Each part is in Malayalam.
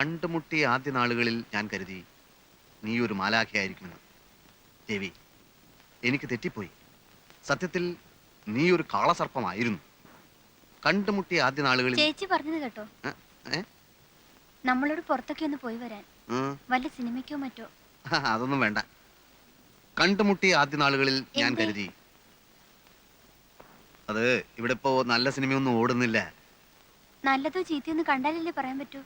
കണ്ടുമുട്ടിയ ആദ്യ നാളുകളിൽ ഞാൻ കരുതി നീ ഒരു മാലാഖയായിരിക്കുമെന്ന്. ദേവി, എനിക്ക് തെറ്റിപ്പോയി. സത്യത്തിൽ നീ ഒരു കാളസർപ്പമായിരുന്നു. കണ്ടുമുട്ടിയ ആദ്യ നാളുകളിൽ ചേച്ചി പറഞ്ഞത് കേട്ടോ, നമ്മളോട് പുറത്തൊക്കെ ഒന്ന് പോയി വരാൻ, വല്ല സിനിമയ്ക്കോ മറ്റോ. അതൊന്നും വേണ്ട. കണ്ടുമുട്ടിയ ആദ്യ നാളുകളിൽ ഞാൻ കരുതി അത് ഇവിടെ ഇപ്പോ നല്ല സിനിമയൊന്നും ഓടുന്നില്ല. നല്ലതോ ചീത്തയൊന്നും കണ്ടാലല്ലേ പറയാൻ പറ്റൂ.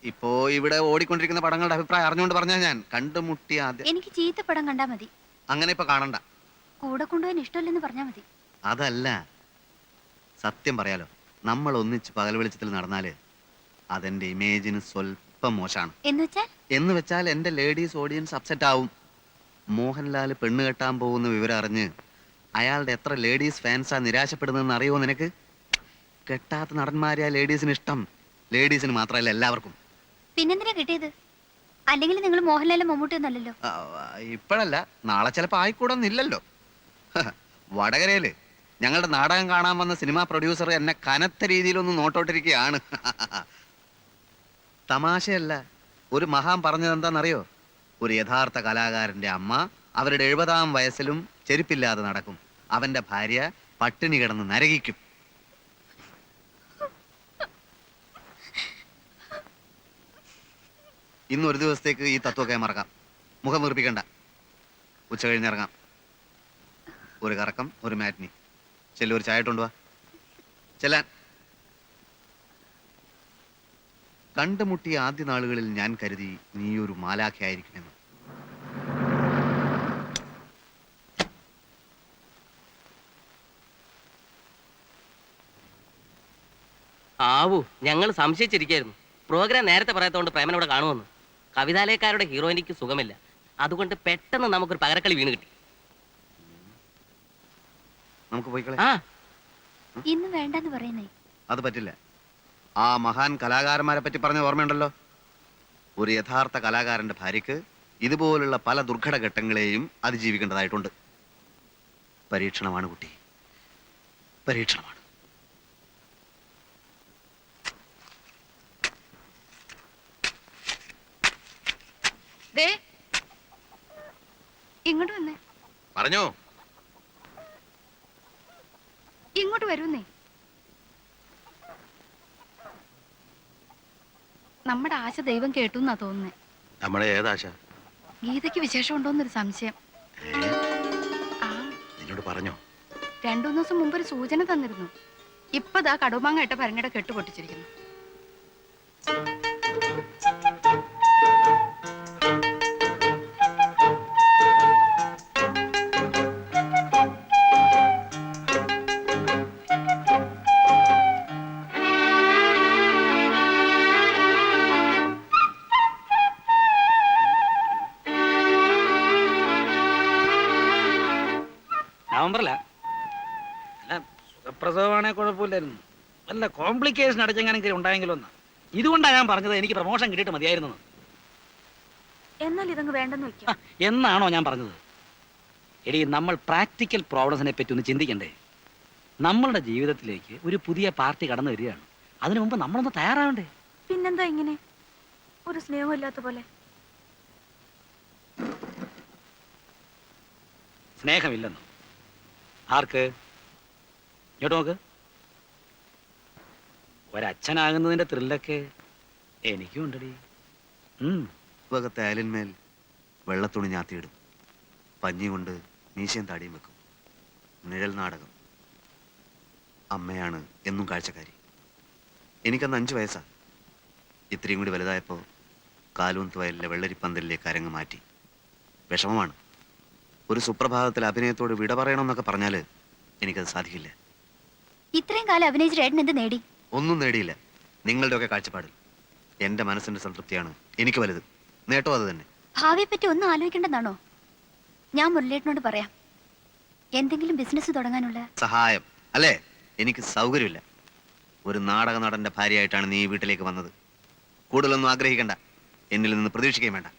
ഇപ്പോ ഇവിടെ ഓടിക്കൊണ്ടിരിക്കുന്ന പടങ്ങളുടെ അഭിപ്രായം അറിഞ്ഞുകൊണ്ട് പറഞ്ഞാ ഞാൻ കണ്ടുമുട്ടിയ ആദ്യ. എനിക്ക് ചീത്ത പടം കണ്ടാ മതി. അങ്ങനെ ഇപ്പൊ കാണണ്ട. കൂടെ കൊണ്ടുപോകാൻ ഇഷ്ടമല്ലെന്ന് പറഞ്ഞാ മതി. അതല്ല, സത്യം പറയാലോ, നമ്മൾ ഒന്നിച്ച് പകൽ വെളിച്ചത്തിൽ നടന്നാല് അതെന്റെ ഇമേജിന് സ്വല്പം മോശമാണ്. എന്ന് വെച്ചാൽ എന്റെ ലേഡീസ് ഓഡിയൻസ് അപ്സെറ്റ് ആവും. മോഹൻലാൽ പെണ്ണ് കെട്ടാൻ പോകുന്ന വിവരം അറിഞ്ഞ് അയാളുടെ എത്ര ലേഡീസ് ഫാൻസാ നിരാശപ്പെടുന്നതെന്ന് അറിയുമോ നിനക്ക്? കെട്ടാത്ത നടന്മാരെയാ ലേഡീസിന് ഇഷ്ടം. ലേഡീസിന് മാത്രമല്ല, എല്ലാവർക്കും. പിന്നെന്തിനാ കിട്ടിയത്? അല്ലെങ്കിൽ നിങ്ങൾ മോഹൻലാലും മമ്മൂട്ടി ഒന്നല്ലല്ലോ. ഇപ്പോഴല്ല, നാളെ ചിലപ്പോ ആയിക്കൂടൊന്നില്ലല്ലോ. വടകരയില് ഞങ്ങളുടെ നാടകം കാണാൻ വന്ന സിനിമാ പ്രൊഡ്യൂസർ എന്നെ കനത്ത രീതിയിലൊന്ന് നോട്ടോട്ടിരിക്കുകയാണ്. തമാശയല്ല, ഒരു മഹാൻ പറഞ്ഞതെന്താണെന്നറിയോ? ഒരു യഥാർത്ഥ കലാകാരന്റെ അമ്മ അവരുടെ 70-ാം വയസ്സിലും ചെരുപ്പില്ലാതെ നടക്കും. അവന്റെ ഭാര്യ പട്ടിണി കിടന്ന് നരകിക്കും. ഇന്നൊരു ദിവസത്തേക്ക് ഈ തത്വമൊക്കെ മറക്കാം. മുഖം വീർപ്പിക്കണ്ട. ഉച്ച കഴിഞ്ഞിറങ്ങാം. ഒരു കറക്കം, ഒരു മാറ്റിനി. ചെല്ലു, ഒരു ചായ ഇട്ടുകൊണ്ടുവാ. ചെല്ലാൻ. കണ്ടുമുട്ടിയ ആദ്യ നാളുകളിൽ ഞാൻ കരുതി നീ ഒരു മാലാഖയായിരിക്കുമെന്ന്. ആവൂ, ഞങ്ങൾ സംശയിച്ചിരിക്കായിരുന്നു. പ്രോഗ്രാം നേരത്തെ പറയാത്തതുകൊണ്ട് പ്രേമൻ ഇവിടെ കാണുമെന്ന്. കവിതാലയക്കാരുടെ ഹീറോയിനിക്ക് സുഖമില്ല, അതുകൊണ്ട് പെട്ടെന്ന് നമുക്കൊരു പകരക്കളി വീണ് കിട്ടി. നമുക്ക് പോയിക്കളെ. ഇന്ന് വേണ്ടെന്ന് പറയുന്നേ. അത് പറ്റില്ല. ആ മഹാൻ കലാകാരന്മാരെ പറ്റി പറഞ്ഞ ഓർമ്മയുണ്ടല്ലോ. ഒരു യഥാർത്ഥ കലാകാരന്റെ ഭാര്യക്ക് ഇതുപോലുള്ള പല ദുർഘട ഘട്ടങ്ങളെയും അതിജീവിക്കേണ്ടതായിട്ടുണ്ട്. പരീക്ഷണമാണ് കുട്ടി, പരീക്ഷണമാണ്. ഇങ്ങോട്ട് വന്നേ. പറഞ്ഞോ. ഇങ്ങോട്ട് വരുന്നേ. നമ്മുടെ ആശ ദൈവം കേട്ടു എന്നാ തോന്നുന്നേ. നമ്മുടെ ഏതാശ? ഗീതയ്ക്ക് വിശേഷം ഉണ്ടോന്നൊരു സംശയം. നിന്നോട് പറഞ്ഞോ? 2-3 ദിവസം മുമ്പ് ഒരു സൂചന തന്നിരുന്നു. ഇപ്പതാ കടുമാങ്ങ ഇട്ട ഭരണിയുടെ കെട്ട് പൊട്ടിച്ചിരിക്കുന്നു. നവംബറില അല്ല, സുഖപ്രസവമാണെ കുഴപ്പമില്ലായിരുന്നു. വല്ല കോംപ്ലിക്കേഷൻ അടച്ചെങ്ങാനും ഉണ്ടായെങ്കിലും ഒന്ന്. ഇതുകൊണ്ടാണ് ഞാൻ പറഞ്ഞത് എനിക്ക് പ്രമോഷൻ കിട്ടിയിട്ട് മതിയായിരുന്നു. എന്നാൽ ഇതങ്ങ് വേണ്ടെന്ന് വെക്കാം. എന്നാണോ ഞാൻ പറഞ്ഞത്? എടി, നമ്മൾ പ്രാക്ടിക്കൽ പ്രോബ്ലംസിനെ പറ്റി ഒന്ന് ചിന്തിക്കണ്ടേ? നമ്മളുടെ ജീവിതത്തിലേക്ക് ഒരു പുതിയ പാർട്ടി കടന്നു വരികയാണ്. അതിനു മുമ്പ് നമ്മളൊന്ന് തയ്യാറാവണ്ടേ? പിന്നെന്താ ഇങ്ങനെ ഒരു സ്നേഹമില്ലാത്ത പോലെ? സ്നേഹമില്ലെന്നോ? ആർക്ക്? ഇങ്ങോട്ട് നോക്ക്. ഒരച്ഛനാകുന്നതിന്റെ ത്രില്ലൊക്കെ എനിക്കും ഉണ്ടടി. വകത്തെ അയലിന്മേൽ വെള്ളത്തുണി ഞാത്തിയിടും. പഞ്ഞി കൊണ്ട് മീശയും താടിയും വെക്കും. നിഴൽ നാടകം. അമ്മയാണ് എന്നും കാഴ്ചക്കാരി. എനിക്കന്ന് 5 വയസ്സാ. ഇത്രയും കൂടി വലുതായപ്പോൾ കാലൂന്ത് വയലിലെ വെള്ളരിപ്പന്തലിലേക്ക് അരങ്ങ് മാറ്റി. വിഷമമാണ്. ഒരു സുപ്രഭാതത്തിൽ അഭിനയത്തോട് വിട പറയണമെന്നൊക്കെ പറഞ്ഞാല് എനിക്കത് സാധിക്കില്ല. ഇത്രയും കാലം അഭിനയിച്ച ഏട്ടൻ എന്ത് നേടി? ഒന്നും നേടിയില്ല. നിങ്ങളുടെയൊക്കെ കാഴ്ചപ്പാടിൽ എന്റെ മനസ്സിന്റെ സംതൃപ്തിയാണ് എനിക്ക് വലുത്. നേട്ടം അത് തന്നെ. ഭാവിയെ പറ്റി ഒന്നും ആലോചിക്കേണ്ടെന്നാണോ? ഞാൻ മുരളിയേട്ടനോട് പറയാം, എന്തെങ്കിലും ബിസിനസ് തുടങ്ങാനുള്ള സഹായം. അല്ലേ? എനിക്ക് സൗകര്യമില്ല. ഒരു നാടക നടന്റെ ഭാര്യയായിട്ടാണ് നീ വീട്ടിലേക്ക് വന്നത്. കൂടുതലൊന്നും ആഗ്രഹിക്കണ്ട, എന്നിൽ നിന്ന് പ്രതീക്ഷിക്കുകയും വേണ്ട.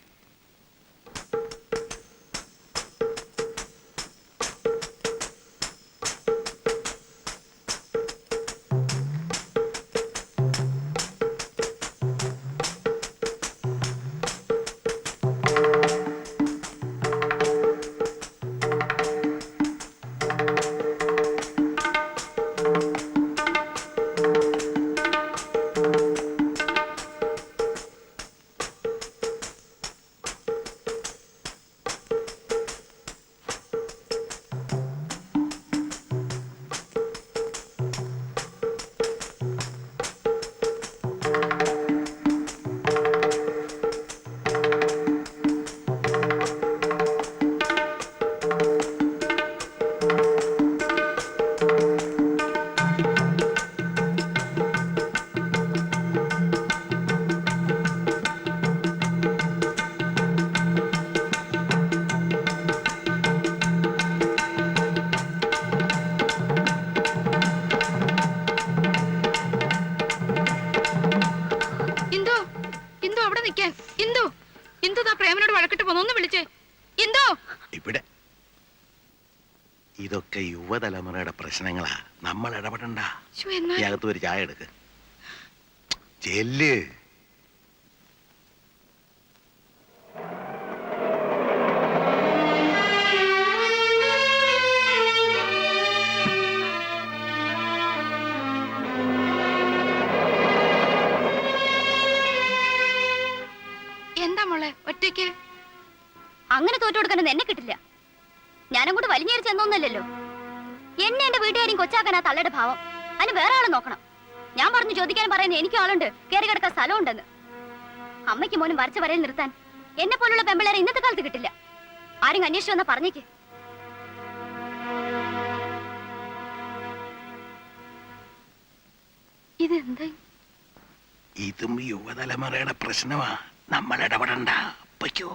നിൽക്കാൻ. ഇന്ദു, ഇന്ദു ദാ പ്രേമനോട് വഴക്കിട്ട് പോന്നു. ഒന്ന് വിളിച്ചേ. ഇന്ദു. ഇവിടെ ഇതൊക്കെ യുവതലമുറയുടെ പ്രശ്നങ്ങളാ, നമ്മൾ ഇടപെടണ്ട. ശ്ശോ, എന്നാ ഈ അകത്ത് ഒരു ചായ എടുക്ക്. ചെല്ല്. എന്താ മോളെ ഒറ്റയ്ക്ക്? അങ്ങനെ തോറ്റു കൊടുക്കാനൊന്നും എന്നെ കിട്ടില്ല. ഞാനങ്ങോട്ട് വലിഞ്ഞേറി ചെന്നൊന്നല്ലല്ലോ. എന്നെ എന്റെ വീട്ടുകാരും കൊച്ചാക്കാൻ ആ തള്ളയുടെ ഭാവം. അതിന് വേറെ ആളെ നോക്കണം. ഞാൻ പറഞ്ഞു ചോദിക്കാൻ പറയുന്നത് എനിക്കും ആളുണ്ട്, കയറി കിടക്കാൻ സ്ഥലമുണ്ടെന്ന്. അമ്മയ്ക്ക് മോനും വരച്ച വരയിൽ നിർത്താൻ എന്നെ പോലുള്ള പെമ്പിളേരെ ഇന്നത്തെ കാലത്ത് കിട്ടില്ല. ആരും അന്വേഷിച്ചു വന്നാ പറഞ്ഞേക്ക്. ഇതെന്താ? ഇതും യുവതലമുറയുടെ പ്രശ്നമാ, നമ്മൾ ഇടപെടണ്ട. അപ്പയ്ക്കോ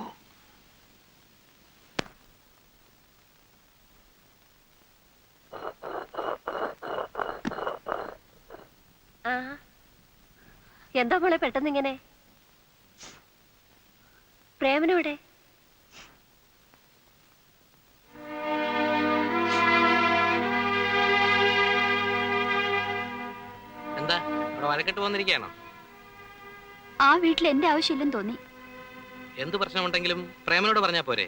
എന്താ മോളെ പെട്ടെന്ന് ഇങ്ങനെ? പ്രേമനോടെ? എന്താ അവിടെ വഴക്കിട്ട് വന്നിരിക്കുകയാണോ? ആ വീട്ടിൽ എന്റെ ആവശ്യമില്ലെന്ന് തോന്നി. എന്ത് പ്രശ്നമുണ്ടെങ്കിലും പ്രേമനോട് പറഞ്ഞാ പോരെ?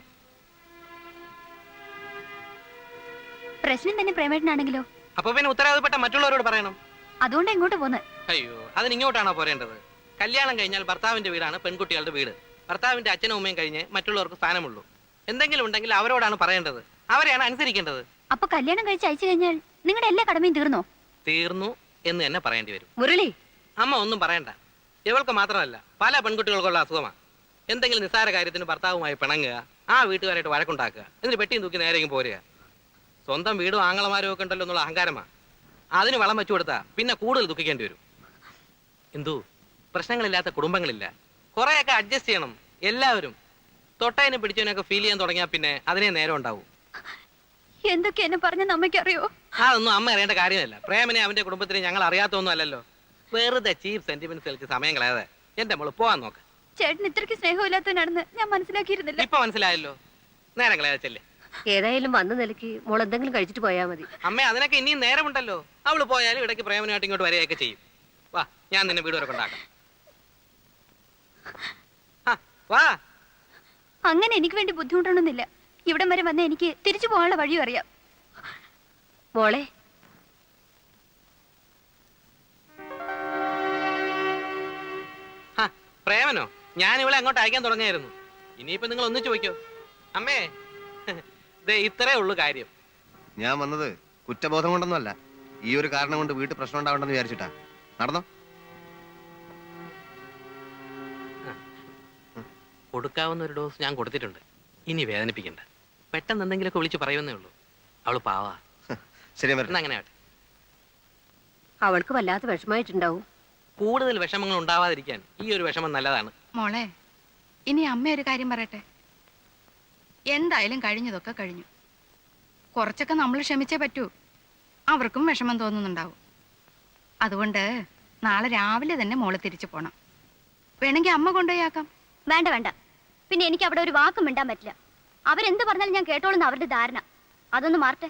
പ്രശ്നം തന്നെ പ്രേമേട്ടനാണെങ്കിലോ? അപ്പൊ പിന്നെ ഉത്തരവാദപ്പെട്ട മറ്റുള്ളവരോട് പറയണം. അതുകൊണ്ട് എങ്ങോട്ട് പോന്ന്? അയ്യോ, അതിന് ഇങ്ങോട്ടാണോ പോരേണ്ടത്? കല്യാണം കഴിഞ്ഞാൽ ഭർത്താവിന്റെ വീടാണ് പെൺകുട്ടികളുടെ വീട്. ഭർത്താവിന്റെ അച്ഛനും അമ്മയും കഴിഞ്ഞ് മറ്റുള്ളവർക്ക് സ്ഥാനമുള്ളൂ. എന്തെങ്കിലും ഉണ്ടെങ്കിൽ അവരോടാണ് പറയേണ്ടത്, അവരെയാണ് അനുസരിക്കേണ്ടത്. അപ്പൊ കല്യാണം കഴിച്ച് അയച്ചു കഴിഞ്ഞാൽ നിങ്ങളുടെ എല്ലാ കടമയും തീർന്നോ? തീർന്നു എന്ന് തന്നെ പറയേണ്ടി വരും. മുരളി, അമ്മ ഒന്നും പറയണ്ട. ഇവൾക്ക് മാത്രമല്ല, പല പെൺകുട്ടികൾക്കുള്ള അസുഖമാണ്. എന്തെങ്കിലും നിസ്സാര കാര്യത്തിന് ഭർത്താവുമായി പിണങ്ങുക, ആ വീട്ടുകാരായിട്ട് വഴക്കുണ്ടാക്കുക, എന്നിട്ട് പെട്ടിയും തൂക്കി നേരെയും പോരുക. സ്വന്തം വീടും ആങ്ങളമാരും ഒക്കെ ഉണ്ടല്ലോ എന്നുള്ള അഹങ്കാരമാണ്. അതിന് വളം വെച്ചു കൊടുത്താ പിന്നെ കൂടുതൽ ദുഃഖിക്കേണ്ടി വരും. എന്തു പ്രശ്നങ്ങളില്ലാത്ത കുടുംബങ്ങളില്ല. കുറെയൊക്കെ അഡ്ജസ്റ്റ് ചെയ്യണം എല്ലാവരും. തൊട്ടതിനെ പിടിച്ചതിനൊക്കെ ഫീൽ ചെയ്യാൻ തുടങ്ങിയാൽ പിന്നെ അതിനെ നേരം ഉണ്ടാവും. എന്തൊക്കെ എന്നെ പറഞ്ഞ നമ്മയ്ക്കറിയോ? അതൊന്നും അമ്മ അറിയേണ്ട കാര്യമല്ല. പ്രേമനെ അവന്റെ കുടുംബത്തിനെ ഞങ്ങൾ അറിയാത്തൊന്നും അല്ലല്ലോ. വെറുതെ ചീപ്പ് സെന്റിമെന്റ്സുകൾക്ക് സമയം കളയാതെ എന്റെ മോള് പോവാൻ നോക്ക്. ചേട്ടൻ ഇത്രയ്ക്ക് സ്നേഹമില്ലാത്തവനാണെന്ന് ഞാൻ മനസ്സിലാക്കിയിരുന്നില്ല. ഇപ്പൊ മനസ്സിലായല്ലോ. നേരം കളയാച്ചല്ലേ. ഏതായാലും വന്ന നിലയ്ക്ക് മോൾ എന്തെങ്കിലും കഴിച്ചിട്ട് പോയാൽ മതി. അമ്മ അതിനൊക്കെ ഇനിയും നേരമുണ്ടല്ലോ. അവള് പോയാലും ഇടയ്ക്ക് പ്രേമനായിട്ട് ഇങ്ങോട്ട് വരികയൊക്കെ ചെയ്യും. വാ, ഞാൻ നിന്നെ വീട് വരെ കൊണ്ടാക്കാം. വാ. അങ്ങനെ എനിക്ക് വേണ്ടി ബുദ്ധിമുട്ടണമെന്നില്ല. ഇവിടം വരെ വന്ന എനിക്ക് തിരിച്ചു പോകാനുള്ള വഴിയും അറിയാം. മോളെ, പ്രേമനോ? ഞാൻ ഇവളെ അങ്ങോട്ട് അയക്കാൻ തുടങ്ങിയായിരുന്നു. ഇനിയിപ്പോ നിങ്ങൾ ഒന്നിച്ചു ചോദിക്കോ. അമ്മേ, ദേ ഇത്രേ ഉള്ളു കാര്യം. ഞാൻ വന്നത് കുറ്റബോധം കൊണ്ടൊന്നുമല്ല, ഈ ഒരു കാരണം കൊണ്ട് വീട്ടിൽ പ്രശ്നം ഉണ്ടാവണ്ടെന്ന് വിചാരിച്ചിട്ടാ. നടന്നോ? കൊടുക്കാവുന്ന ഒരു ഡോസ് ഞാൻ കൊടുത്തിട്ടുണ്ട്. ഇനി വേദനിപ്പിക്കണ്ട. പെട്ടെന്ന് എന്തെങ്കിലുമൊക്കെ വിളിച്ച് പറയുന്നേ ഉള്ളൂ. അവള് പാവാ. ശരി, അങ്ങനെ ആട്ടെ. അവൾക്ക് വല്ലാത്ത വിഷമായിട്ടുണ്ടാവും. കൂടുതൽ വിഷമങ്ങൾ ഉണ്ടാവാതിരിക്കാൻ ഈ ഒരു വിഷമം നല്ലതാണ്. മോളെ, ഇനി അമ്മ ഒരു കാര്യം പറയട്ടെ. എന്തായാലും കഴിഞ്ഞതൊക്കെ കഴിഞ്ഞു. കുറച്ചൊക്കെ നമ്മൾ ക്ഷമിച്ചേ പറ്റൂ. അവർക്കും വിഷമം തോന്നുന്നുണ്ടാവും. അതുകൊണ്ട് നാളെ രാവിലെ തന്നെ മോള് തിരിച്ചു പോണം. വേണമെങ്കിൽ അമ്മ കൊണ്ടുപോയാക്കാം. വേണ്ട വേണ്ട. പിന്നെ എനിക്ക് അവിടെ ഒരു വാക്കും മിണ്ടാൻ പറ്റില്ല. അവരെന്ത് പറഞ്ഞാലും ഞാൻ കേട്ടോളുന്ന അവരുടെ ധാരണ. അതൊന്ന് മാറട്ടെ.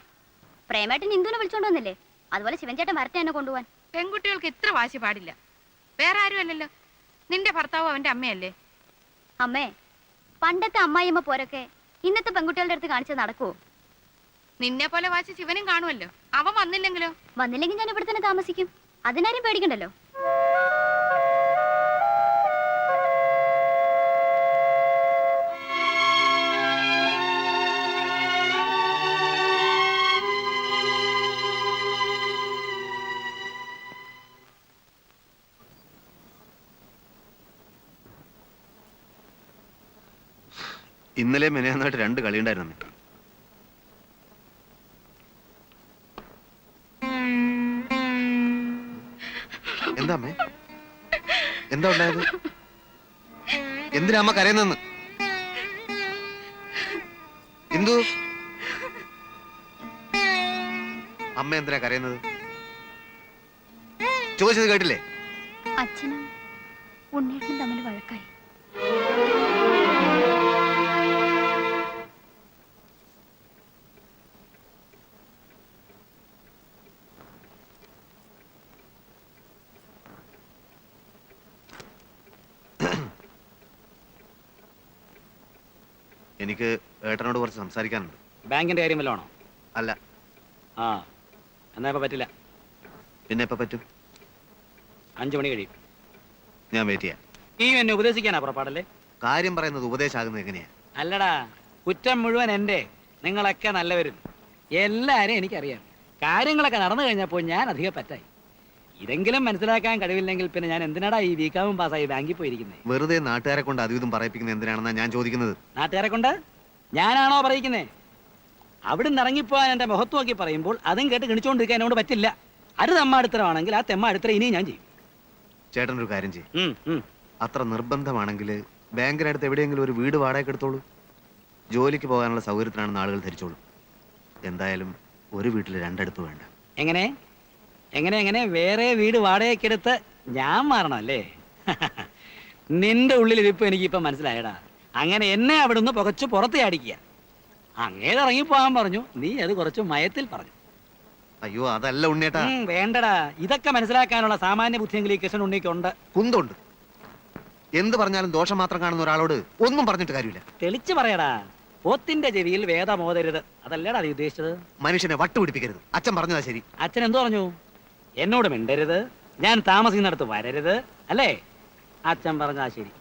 പ്രേമേട്ടൻ ഇന്ദുവിനെ വിളിച്ചോണ്ട് വന്നില്ലേ, അതുപോലെ ശിവൻചേട്ടൻ വരട്ടെ എന്നെ കൊണ്ടുപോവാൻ. പെൺകുട്ടികൾക്ക് ഇത്ര വാശി പാടില്ല. വേറെ ആരും അല്ലല്ലോ, നിന്റെ ഭർത്താവ് അവന്റെ അമ്മയല്ലേ. അമ്മേ, പണ്ടത്തെ അമ്മായിയമ്മ പോരൊക്കെ ഇന്നത്തെ പെൺകുട്ടികളുടെ അടുത്ത് കാണിച്ചത് നടക്കുവോ? നിന്നെ പോലെ വാശി ശിവനും കാണുമല്ലോ. അവൻ വന്നില്ലെങ്കിലോ? വന്നില്ലെങ്കിൽ ഞാൻ ഇവിടെ തന്നെ താമസിക്കും. അതിനാരും പേടിക്കണ്ടല്ലോ. ഇന്നലെ മെനയാന്നായിട്ട് 2 കളി ഉണ്ടായിരുന്നു. എന്താ അമ്മേ? എന്താ ഉണ്ടായത്? എന്തിനാ അമ്മ കരയുന്നെന്ന്? എന്തു അമ്മ എന്തിനാ കരയുന്നത്? ചോദിച്ചത് കേട്ടില്ലേ? അച്ഛനും ഉണ്ണേട്ടനും തമ്മിൽ വഴക്കായി. എനിക്ക് ഏട്ടനോട് കുറച്ച് സംസാരിക്കാനുണ്ട്. ബാങ്കിന്റെ കാര്യം വല്ലതാണോ? അല്ല. ആ എന്നാ ഇപ്പൊ പറ്റില്ല. പിന്നെ എപ്പോ പറ്റും? 5 മണി കഴിയും. ഞാൻ വെയിറ്റ് ചെയ്യാം. നീ എന്നെ ഉപദേശിക്കാനാ പുറപ്പാടല്ലേ? കാര്യം പറയുന്നത് ഉപദേശമാകുന്നത് എങ്ങനെയാ? അല്ലടാ, കുറ്റം മുഴുവൻ എൻ്റെ. നിങ്ങളൊക്കെ നല്ലവരും, എല്ലാരും എനിക്കറിയാം. കാര്യങ്ങളൊക്കെ നടന്നു കഴിഞ്ഞപ്പോൾ ഞാൻ അധികം പറ്റായി. ഇതെങ്കിലും മനസ്സിലാക്കാൻ കഴിവില്ലെങ്കിൽ പിന്നെ ഞാൻ എന്തിനാടാ ഈ ബികാമും പാസ്സായി ബാങ്കിൽ പോയിരിക്കുന്നത്? വെറുതെ നാട്ടുകാരെ കൊണ്ട് അതും ഇതും പറയിപ്പിക്കുന്നത് എന്തിനാണെന്നാ ഞാൻ ചോദിക്കുന്നത്. നാട്ടുകാരെ കൊണ്ട് ഞാനാണോ പറയിക്കുന്നേ? അവിടുന്ന് ഇറങ്ങിപ്പോവാൻ എൻ്റെ മുഖത്ത് നോക്കി പറയുമ്പോൾ അതും കേട്ട് കിണിച്ചുകൊണ്ടിരിക്കാൻ എന്നോട് പറ്റില്ല. അത് തെമ്മാടിത്തരമാണെങ്കിൽ ആ തെമ്മാടിത്തരം ഇനിയും ഞാൻ ചെയ്യും. ചേട്ടനൊരു കാര്യം ചെയ്യും. അത്ര നിർബന്ധമാണെങ്കിൽ ബാങ്കിനടുത്ത് എവിടെയെങ്കിലും ഒരു വീട് വാടകയ്ക്ക് എടുത്തോളൂ. ജോലിക്ക് പോകാനുള്ള സൗകര്യത്തിനാണെന്ന് ആളുകൾ ധരിച്ചോളൂ. എന്തായാലും ഒരു വീട്ടിൽ 2 അടുപ്പ് വേണ്ട. എങ്ങനെ എങ്ങനെ എങ്ങനെ വേറെ വീട് വാടകയ്ക്കെടുത്ത് ഞാൻ മാറണം അല്ലേ? നിന്റെ ഉള്ളിലിരിപ്പ് എനിക്കിപ്പം മനസ്സിലായടാ. അങ്ങനെ എന്നെ അവിടുന്ന് പുകച്ചു പുറത്ത് ചാടിക്കുക. അങ്ങേത് ഇറങ്ങിപ്പോകാൻ പറഞ്ഞു, നീ അത് കുറച്ച് മയത്തിൽ പറഞ്ഞു. അയ്യോ അതല്ല ഉണ്ണിയേട്ടാ. വേണ്ടടാ, ഇതൊക്കെ മനസ്സിലാക്കാനുള്ള സാമാന്യ ബുദ്ധിയെങ്കിലും ഈ കൃഷ്ണൻ ഉണ്ണിക്കുണ്ട്. കുന്തുണ്ട്. എന്ത് പറഞ്ഞാലും ദോഷം മാത്രം കാണുന്ന ഒരാളോട് ഒന്നും പറഞ്ഞിട്ട് കാര്യമില്ല. തെളിച്ചു പറയടാ. പോത്തിന്റെ ചെവിയിൽ വേദമോതരുത്, അതല്ലേടാ നീ ഉദ്ദേശിച്ചത്? മനുഷ്യനെ വട്ടുപിടിപ്പിക്കരുത്. അച്ഛൻ പറഞ്ഞതാ ശരി. അച്ഛൻ എന്തു പറഞ്ഞു? എന്നോട് മിണ്ടരുത്, ഞാൻ താമസിക്കുന്നിടത്ത് വരരുത്, അല്ലേ? അച്ഛൻ പറഞ്ഞാ ശരി.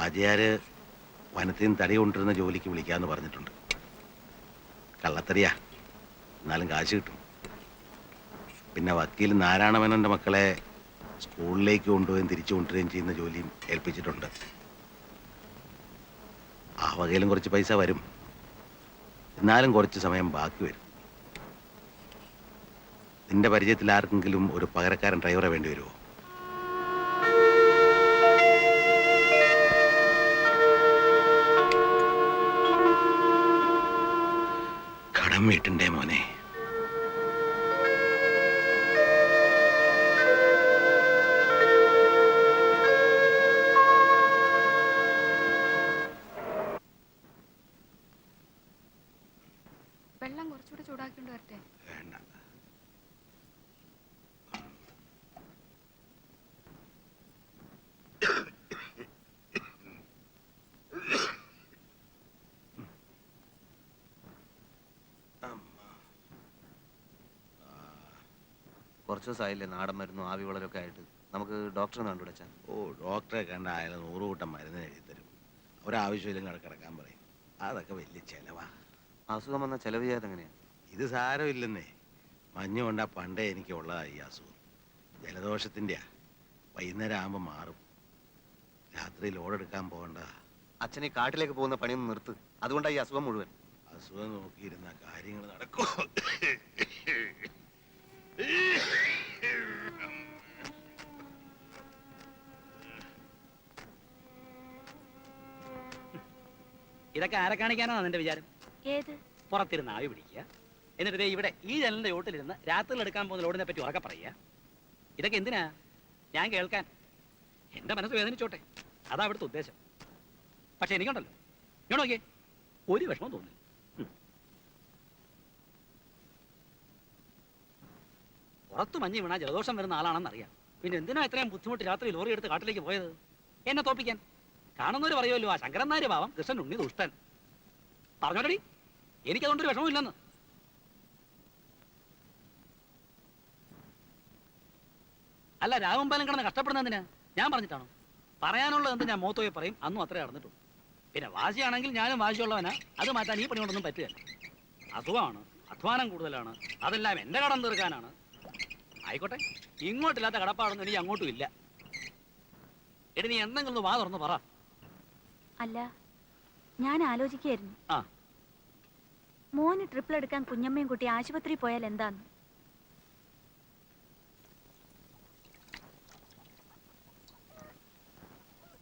ആചാര് വനത്തിൽ നിന്ന് തടി കൊണ്ടിരുന്ന ജോലിക്ക് വിളിക്കാന്ന് പറഞ്ഞിട്ടുണ്ട്. കള്ളത്തടിയാ, എന്നാലും കാശ് കിട്ടും. പിന്നെ വക്കീൽ നാരായണമേനോന്റെ മക്കളെ സ്കൂളിലേക്ക് കൊണ്ടുപോയും തിരിച്ചു കൊണ്ടുവരികയും ചെയ്യുന്ന ജോലിയും ഏൽപ്പിച്ചിട്ടുണ്ട്. ആ വകയിലും കുറച്ച് പൈസ വരും. എന്നാലും കുറച്ച് സമയം ബാക്കി വരും. നിന്റെ പരിചയത്തിൽ ആർക്കെങ്കിലും ഒരു പകരക്കാരൻ ഡ്രൈവറെ വേണ്ടി വരുമോ? കടം വീട്ടിൻ്റെ മോനെ. വെള്ളം കുറച്ചുകൂടെ ചൂടാക്കിണ്ട് വരട്ടെ? വേണ്ട. കുറച്ച് ദിവസമായില്ലേ നാടൻ മരുന്നും ആവി വളരൊക്കെ ആയിട്ട്. നമുക്ക് ഡോക്ടറെ കണ്ടുപിടിച്ചാൽ. ഓ, ഡോക്ടറെ കണ്ട അയാൾ 100 കൂട്ടം മരുന്ന് എഴുതി തരും. ഒരാവശ്യമില്ലെങ്കിൽ കിടക്കാൻ പറയും. അതൊക്കെ വലിയ ചെലവാ. അസുഖം വന്നാൽ ചെലവ് ചെയ്യാതെ എങ്ങനെയാ? ഇത് സാരമില്ലെന്നേ. മഞ്ഞ് കൊണ്ടാ പണ്ടേ എനിക്ക് ഉള്ളതാ ഈ അസുഖം. ജലദോഷത്തിൻ്റെയാ. വൈകുന്നേരം ആകുമ്പോൾ മാറും. രാത്രി ലോഡെടുക്കാൻ പോകണ്ട. അച്ഛൻ ഈ കാട്ടിലേക്ക് പോകുന്ന പണിയൊന്നും നിർത്ത്. അതുകൊണ്ടാണ് ഈ അസുഖം മുഴുവൻ. അസുഖം നോക്കിയിരുന്ന കാര്യങ്ങൾ നടക്കും. ഇതൊക്കെ ആരെ കാണിക്കാനാണ് നിന്റെ വിചാരം? ഏത്? പുറത്തിരുന്ന് ആവി പിടിക്കുക, എന്നിട്ട് ദേ ഇവിടെ ഈ ജനലിന്റെ ചോട്ടിലിരുന്ന് രാത്രിയിൽ എടുക്കാൻ പോകുന്ന ലോഡിനെ പറ്റി ഉറക്കെ പറയുക. ഇതൊക്കെ എന്തിനാ? ഞാൻ കേൾക്കാൻ. എന്റെ മനസ്സ് വേദനിച്ചോട്ടെ, അതാ അവിടുത്തെ ഉദ്ദേശം. പക്ഷെ എനിക്കുണ്ടല്ലോ, ഞാൻ നോക്കിയേ, ഒരു വിഷമം തോന്നില്ല. പുറത്ത് മഞ്ഞ് വീണാ ജലദോഷം വരുന്ന ആളാണെന്നറിയാം. പിന്നെ എന്തിനാ ഇത്രയും ബുദ്ധിമുട്ട് രാത്രി ലോറി എടുത്ത് കാട്ടിലേക്ക് പോയത്? എന്നെ തോപ്പിക്കാൻ. കാണുന്നവര് പറയുമല്ലോ, ആ ശങ്കരൻ നായർ പാവം, കൃഷ്ണൻ ഉണ്ണി ദുഷ്ടൻ. പറഞ്ഞോടി, എനിക്കതുകൊണ്ടൊരു വിഷമമില്ലെന്ന്. അല്ല, രാമമ്പാലം കിടന്ന് കഷ്ടപ്പെടുന്നതിന് ഞാൻ പറഞ്ഞിട്ടാണോ? പറയാനുള്ളത് എന്ത് ഞാൻ മൂത്തോയെ പറയും. അന്നും അത്രേ നടന്നിട്ടുള്ളൂ. പിന്നെ വാശിയാണെങ്കിൽ ഞാനും വാശിയുള്ളവനാ. അത് മാറ്റാൻ ഈ പണി കൊണ്ടൊന്നും പറ്റുകയല്ല. അസുഖമാണ്, അധ്വാനം കൂടുതലാണ്, അതെല്ലാം എന്റെ കടം തീർക്കാനാണ്. ആയിക്കോട്ടെ, ഇങ്ങോട്ടില്ലാത്ത കടപ്പാടൊന്നും എനിക്ക് അങ്ങോട്ടും ഇല്ല. എടി, നീ എന്തെങ്കിലും ഒന്ന് വാ തുറന്ന് പറ. അല്ല, ഞാൻ ആലോചിക്കായിരുന്നു, ആ, മോന് ട്രിപ്പിൾ എടുക്കാൻ കുഞ്ഞമ്മയും കുട്ടി ആശുപത്രി പോയാൽ എന്താന്ന്.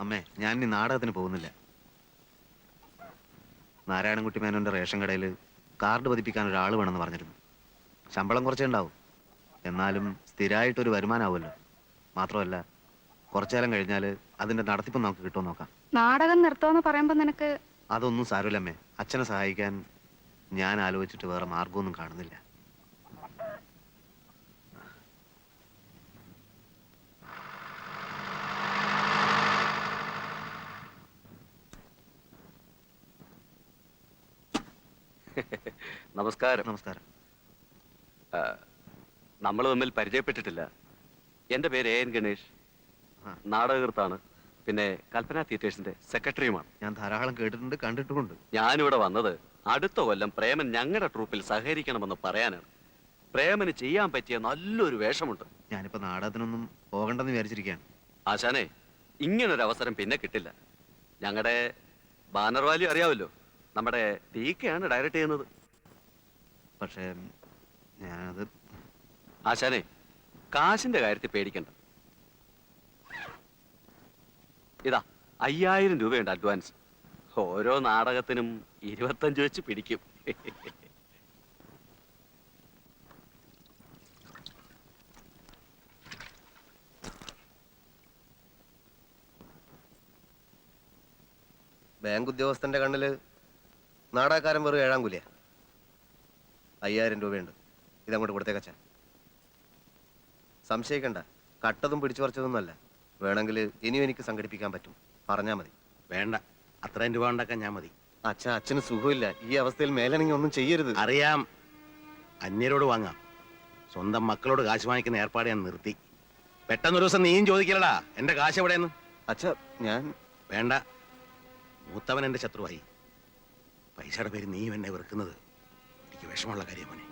അമ്മേ, ഞാൻ ഇനി നാടകത്തിന് പോകുന്നില്ല. നാരായണൻകുട്ടി മേനോന്റെ റേഷൻ കടയിൽ കാർഡ് പതിപ്പിക്കാൻ ഒരാൾ വേണമെന്ന് പറഞ്ഞിരുന്നു. ശമ്പളം കുറച്ചേ ഉണ്ടാവും, എന്നാലും സ്ഥിരമായിട്ടൊരു വരുമാനമാവുമല്ലോ. മാത്രമല്ല, കുറച്ചുകാലം കഴിഞ്ഞാൽ അതിന്റെ നടത്തിപ്പ് നമുക്ക് കിട്ടുമോ നോക്കാം. നാടകം നിർത്തോന്ന് പറയുമ്പോ നിനക്ക് അതൊന്നും സാരമില്ലമ്മേ. അച്ഛനെ സഹായിക്കാൻ ഞാൻ ആലോചിച്ചിട്ട് വേറെ മാർഗമൊന്നും കാണുന്നില്ല. നമസ്കാരം. നമസ്കാരം. നമ്മൾ തമ്മിൽ പരിചയപ്പെട്ടിട്ടില്ല. എൻ്റെ പേര് എൻ ഗണേഷ്, ആ. നാടകകൃത്താണ്, പിന്നെ കൽപ്പന തിയേറ്റേഴ്സിന്റെ സെക്രട്ടറിയുമാണ്. ഞാൻ ധാരാളം കേട്ടിട്ടുണ്ട്, കണ്ടിട്ടുമുണ്ട്. ഞാനിവിടെ വന്നത് അടുത്ത കൊല്ലം പ്രേമൻ ഞങ്ങളുടെ ട്രൂപ്പിൽ സഹകരിക്കണമെന്ന് പറയാനാണ്. പ്രേമന് ചെയ്യാൻ പറ്റിയ നല്ലൊരു വേഷമുണ്ട്. ഞാനിപ്പോ നാടകത്തിനൊന്നും പോകണ്ടെന്ന് വിചാരിച്ചിരിക്കുകയാണ്. ആശാനെ, ഇങ്ങനൊരു അവസരം പിന്നെ കിട്ടില്ല. ഞങ്ങളുടെ ബാനർ വാല്യൂ അറിയാമല്ലോ, നമ്മുടെ DK-യാണ് ഡയറക്റ്റ് ചെയ്യുന്നത്. പക്ഷേ ഞാനത് ആശാനെ, കാശിന്റെ കാര്യത്തിൽ പേടിക്കണ്ട. ഇതാ 5000 രൂപയുണ്ട് അഡ്വാൻസ്. ഓരോ നാടകത്തിനും 25 വെച്ച് പിടിക്കും. ബാങ്ക് ഉദ്യോഗസ്ഥന്റെ കണ്ണില് നാടകക്കാരൻ വെറും 7-ാം കൂലിയാ. 5000 രൂപയുണ്ട്, ഇതങ്ങോട്ട് കൊടുത്തേക്കച്ച. സംശയിക്കണ്ട, കട്ടതും പിടിച്ചു പറിച്ചതൊന്നുമല്ല. വേണമെങ്കിൽ ഇനിയും എനിക്ക് സംഘടിപ്പിക്കാൻ പറ്റും, പറഞ്ഞാ മതി. വേണ്ട, അത്രയും രൂപ ഉണ്ടാക്കാൻ ഞാൻ മതി. അച്ഛന് സുഖമില്ല, ഈ അവസ്ഥയിൽ മേലനങ്ങി ഒന്നും ചെയ്യരുത്. അറിയാം, അന്യരോട് വാങ്ങാം. സ്വന്തം മക്കളോട് കാശ് വാങ്ങിക്കുന്ന ഏർപ്പാട് ഞാൻ നിർത്തി. പെട്ടെന്നൊരു ദിവസം നീയും ചോദിക്കലടാ, എന്റെ കാശ് എവിടെയെന്ന്. ഞാൻ വേണ്ട, മൂത്തവൻ എന്റെ ശത്രുവായി. പൈസയുടെ പേര് നീയും എന്നെ വെറുക്കുന്നത് എനിക്ക് വിഷമമുള്ള കാര്യം മോനെ.